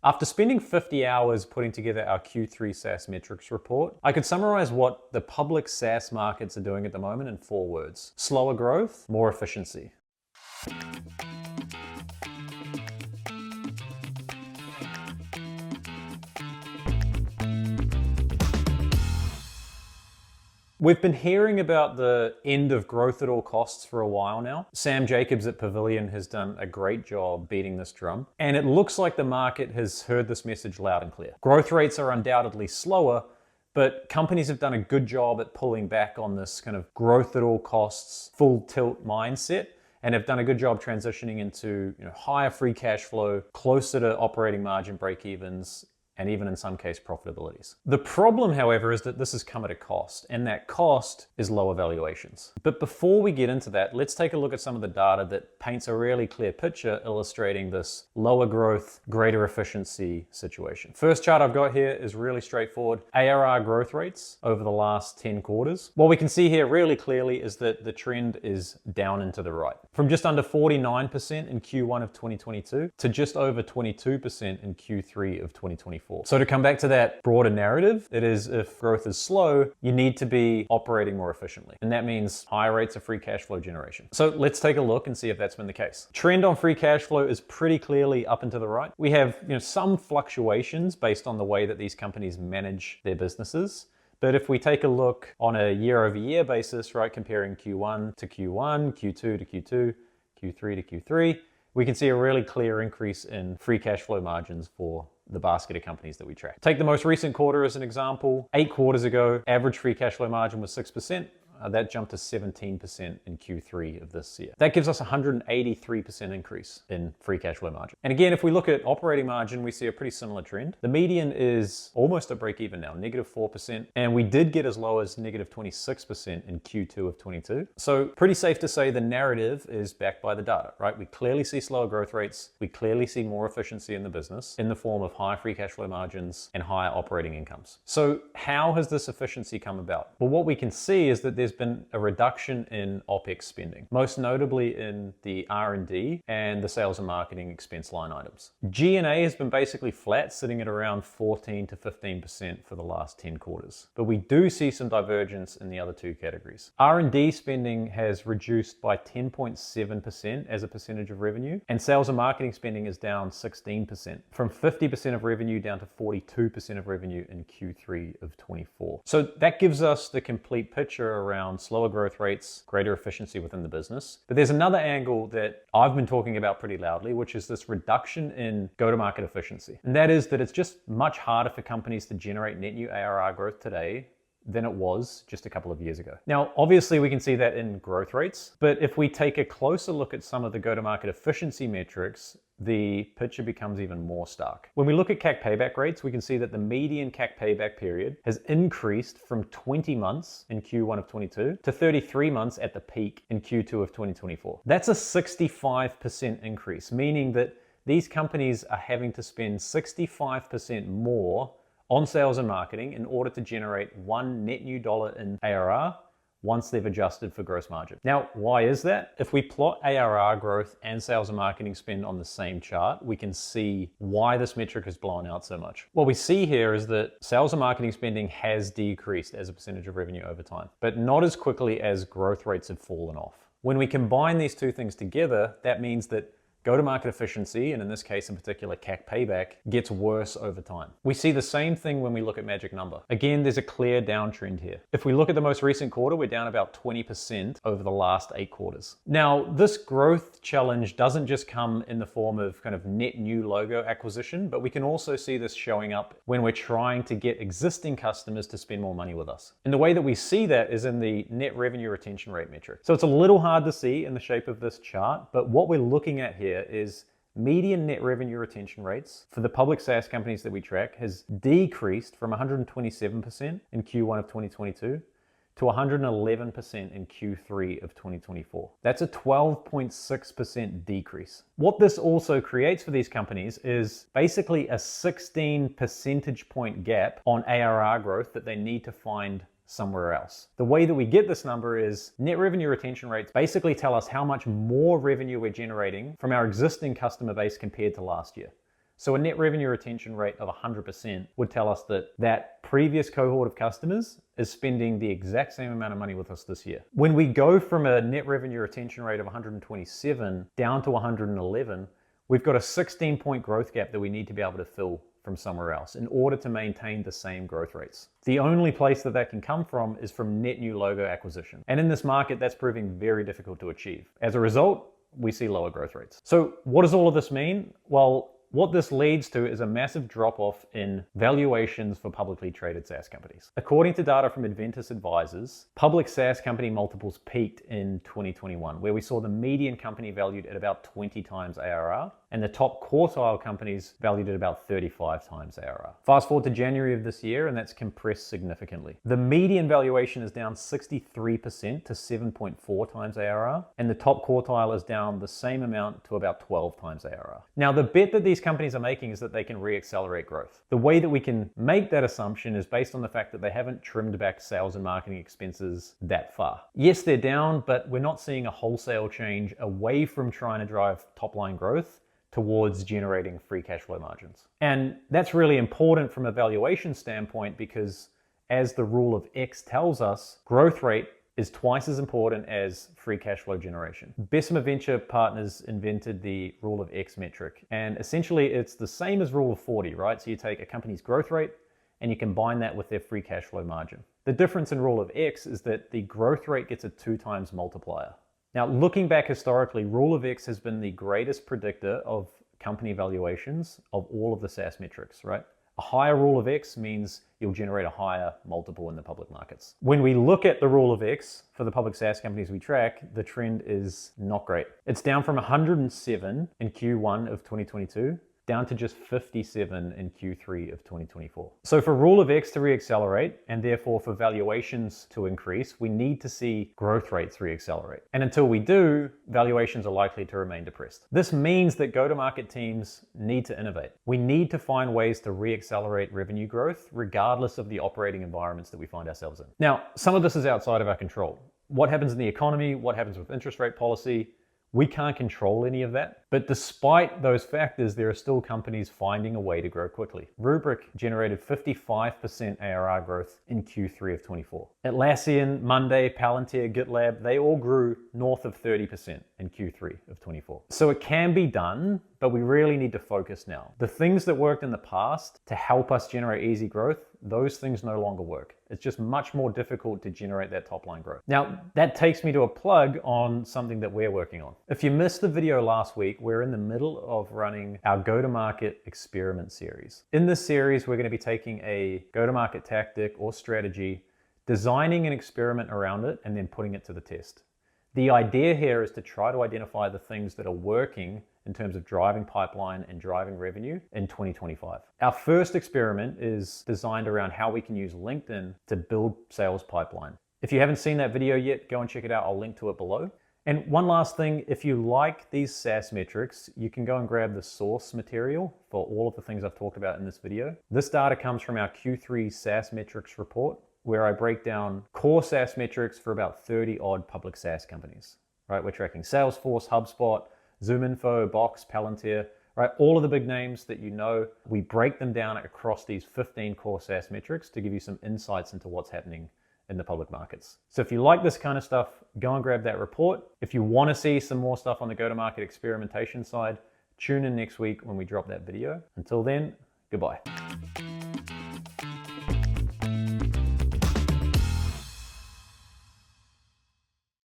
After spending 50 hours putting together our Q3 SaaS metrics report, I could summarize what the public SaaS markets are doing at the moment in 4 words. Slower growth, more efficiency. We've been hearing about the end of growth at all costs for a while now. Sam Jacobs at Pavilion has done a great job beating this drum, and it looks like the market has heard this message loud and clear. Growth rates are undoubtedly slower, but companies have done a good job at pulling back on this kind of growth at all costs, full tilt mindset, and have done a good job transitioning into higher free cash flow, closer to operating margin break-evens, and even in some case profitabilities. The problem, however, is that this has come at a cost, and that cost is lower valuations. But before we get into that, let's take a look at some of the data that paints a really clear picture illustrating this lower growth, greater efficiency situation. First chart I've got here is really straightforward. ARR growth rates over the last 10 quarters. What we can see here really clearly is that the trend is down and to the right. From just under 49% in Q1 of 2022 to just over 22% in Q3 of 2024. So to come back to that broader narrative, it is if growth is slow, you need to be operating more efficiently. And that means higher rates of free cash flow generation. So let's take a look and see if that's been the case. Trend on free cash flow is pretty clearly up and to the right. We have some fluctuations based on the way that these companies manage their businesses. But if we take a look on a year-over-year basis, right, comparing Q1 to Q1, Q2 to Q2, Q3 to Q3, we can see a really clear increase in free cash flow margins for the basket of companies that we track. Take the most recent quarter as an example. 8 quarters ago, average free cash flow margin was 6%. That jumped to 17% in Q3 of this year. That gives us a 183% increase in free cash flow margin. And again, if we look at operating margin, we see a pretty similar trend. The median is almost at break even now, -4%. And we did get as low as -26% in Q2 of 22. So pretty safe to say the narrative is backed by the data, right? We clearly see slower growth rates. We clearly see more efficiency in the business in the form of higher free cash flow margins and higher operating incomes. So how has this efficiency come about? Well, what we can see is that there's been a reduction in OpEx spending, most notably in the R&D and the sales and marketing expense line items. G&A has been basically flat, sitting at around 14 to 15% for the last 10 quarters. But we do see some divergence in the other 2 categories. R&D spending has reduced by 10.7% as a percentage of revenue, and sales and marketing spending is down 16%, from 50% of revenue down to 42% of revenue in Q3 of 24. So that gives us the complete picture around slower growth rates, greater efficiency within the business. But there's another angle that I've been talking about pretty loudly, which is this reduction in go-to-market efficiency. And that is that it's just much harder for companies to generate net new ARR growth today than it was just a couple of years ago. Now, obviously we can see that in growth rates, but if we take a closer look at some of the go-to-market efficiency metrics, the picture becomes even more stark. When we look at CAC payback rates, we can see that the median CAC payback period has increased from 20 months in Q1 of 22 to 33 months at the peak in Q2 of 2024. That's a 65% increase, meaning that these companies are having to spend 65% more on sales and marketing in order to generate one net new dollar in ARR once they've adjusted for gross margin. Now, why is that? If we plot ARR growth and sales and marketing spend on the same chart, we can see why this metric has blown out so much. What we see here is that sales and marketing spending has decreased as a percentage of revenue over time, but not as quickly as growth rates have fallen off. When we combine these 2 things together, that means that go-to-market efficiency, and in this case in particular CAC payback, gets worse over time. We see the same thing when we look at magic number. Again, there's a clear downtrend here. If we look at the most recent quarter, we're down about 20% over the last 8 quarters. Now, this growth challenge doesn't just come in the form of kind of net new logo acquisition, but we can also see this showing up when we're trying to get existing customers to spend more money with us. And the way that we see that is in the net revenue retention rate metric. So it's a little hard to see in the shape of this chart, but what we're looking at here is median net revenue retention rates for the public SaaS companies that we track has decreased from 127% in Q1 of 2022 to 111% in Q3 of 2024. That's a 12.6% decrease. What this also creates for these companies is basically a 16 percentage point gap on ARR growth that they need to find somewhere else. The way that we get this number is net revenue retention rates basically tell us how much more revenue we're generating from our existing customer base compared to last year. So a net revenue retention rate of 100% would tell us that that previous cohort of customers is spending the exact same amount of money with us this year. When we go from a net revenue retention rate of 127 down to 111, we've got a 16-point growth gap that we need to be able to fill from somewhere else in order to maintain the same growth rates. The only place that that can come from is from net new logo acquisition. And in this market, that's proving very difficult to achieve. As a result, we see lower growth rates. So what does all of this mean? Well, what this leads to is a massive drop-off in valuations for publicly traded SaaS companies. According to data from Adventus Advisors, public SaaS company multiples peaked in 2021, where we saw the median company valued at about 20 times ARR, and the top quartile companies valued at about 35 times ARR. Fast forward to January of this year, and that's compressed significantly. The median valuation is down 63% to 7.4 times ARR, and the top quartile is down the same amount to about 12 times ARR. Now, the bet that these companies are making is that they can re-accelerate growth. The way that we can make that assumption is based on the fact that they haven't trimmed back sales and marketing expenses that far. Yes, they're down, but we're not seeing a wholesale change away from trying to drive top-line growth towards generating free cash flow margins. And that's really important from a valuation standpoint because as the rule of X tells us, growth rate is twice as important as free cash flow generation. Bessemer Venture Partners invented the rule of X metric. And essentially it's the same as rule of 40, right? So you take a company's growth rate and you combine that with their free cash flow margin. The difference in rule of X is that the growth rate gets a 2 times multiplier. Now, looking back historically, rule of X has been the greatest predictor of company valuations of all of the SaaS metrics, right? A higher rule of X means you'll generate a higher multiple in the public markets. When we look at the rule of X for the public SaaS companies we track, the trend is not great. It's down from 107 in Q1 of 2022 down to just 57 in Q3 of 2024. So for rule of X to re-accelerate, and therefore for valuations to increase, we need to see growth rates re-accelerate. And until we do, valuations are likely to remain depressed. This means that go-to-market teams need to innovate. We need to find ways to re-accelerate revenue growth, regardless of the operating environments that we find ourselves in. Now, some of this is outside of our control. What happens in the economy, what happens with interest rate policy, we can't control any of that. But despite those factors, there are still companies finding a way to grow quickly. Rubrik generated 55% ARR growth in Q3 of 24. Atlassian, Monday, Palantir, GitLab, they all grew north of 30% in Q3 of 24. So it can be done, but we really need to focus now. The things that worked in the past to help us generate easy growth, those things no longer work. It's just much more difficult to generate that top line growth. Now, that takes me to a plug on something that we're working on. If you missed the video last week, we're in the middle of running our go-to-market experiment series. In this series, we're going to be taking a go-to-market tactic or strategy, designing an experiment around it, and then putting it to the test. The idea here is to try to identify the things that are working in terms of driving pipeline and driving revenue in 2025. Our first experiment is designed around how we can use LinkedIn to build sales pipeline. If you haven't seen that video yet, go and check it out. I'll link to it below. And one last thing, if you like these SaaS metrics, you can go and grab the source material for all of the things I've talked about in this video. This data comes from our Q3 SaaS metrics report, where I break down core SaaS metrics for about 30 odd public SaaS companies, right? We're tracking Salesforce, HubSpot, ZoomInfo, Box, Palantir, right? All of the big names that you know, we break them down across these 15 core SaaS metrics to give you some insights into what's happening in the public markets. So if you like this kind of stuff, go and grab that report. If you want to see some more stuff on the go-to-market experimentation side, tune in next week when we drop that video. Until then, goodbye.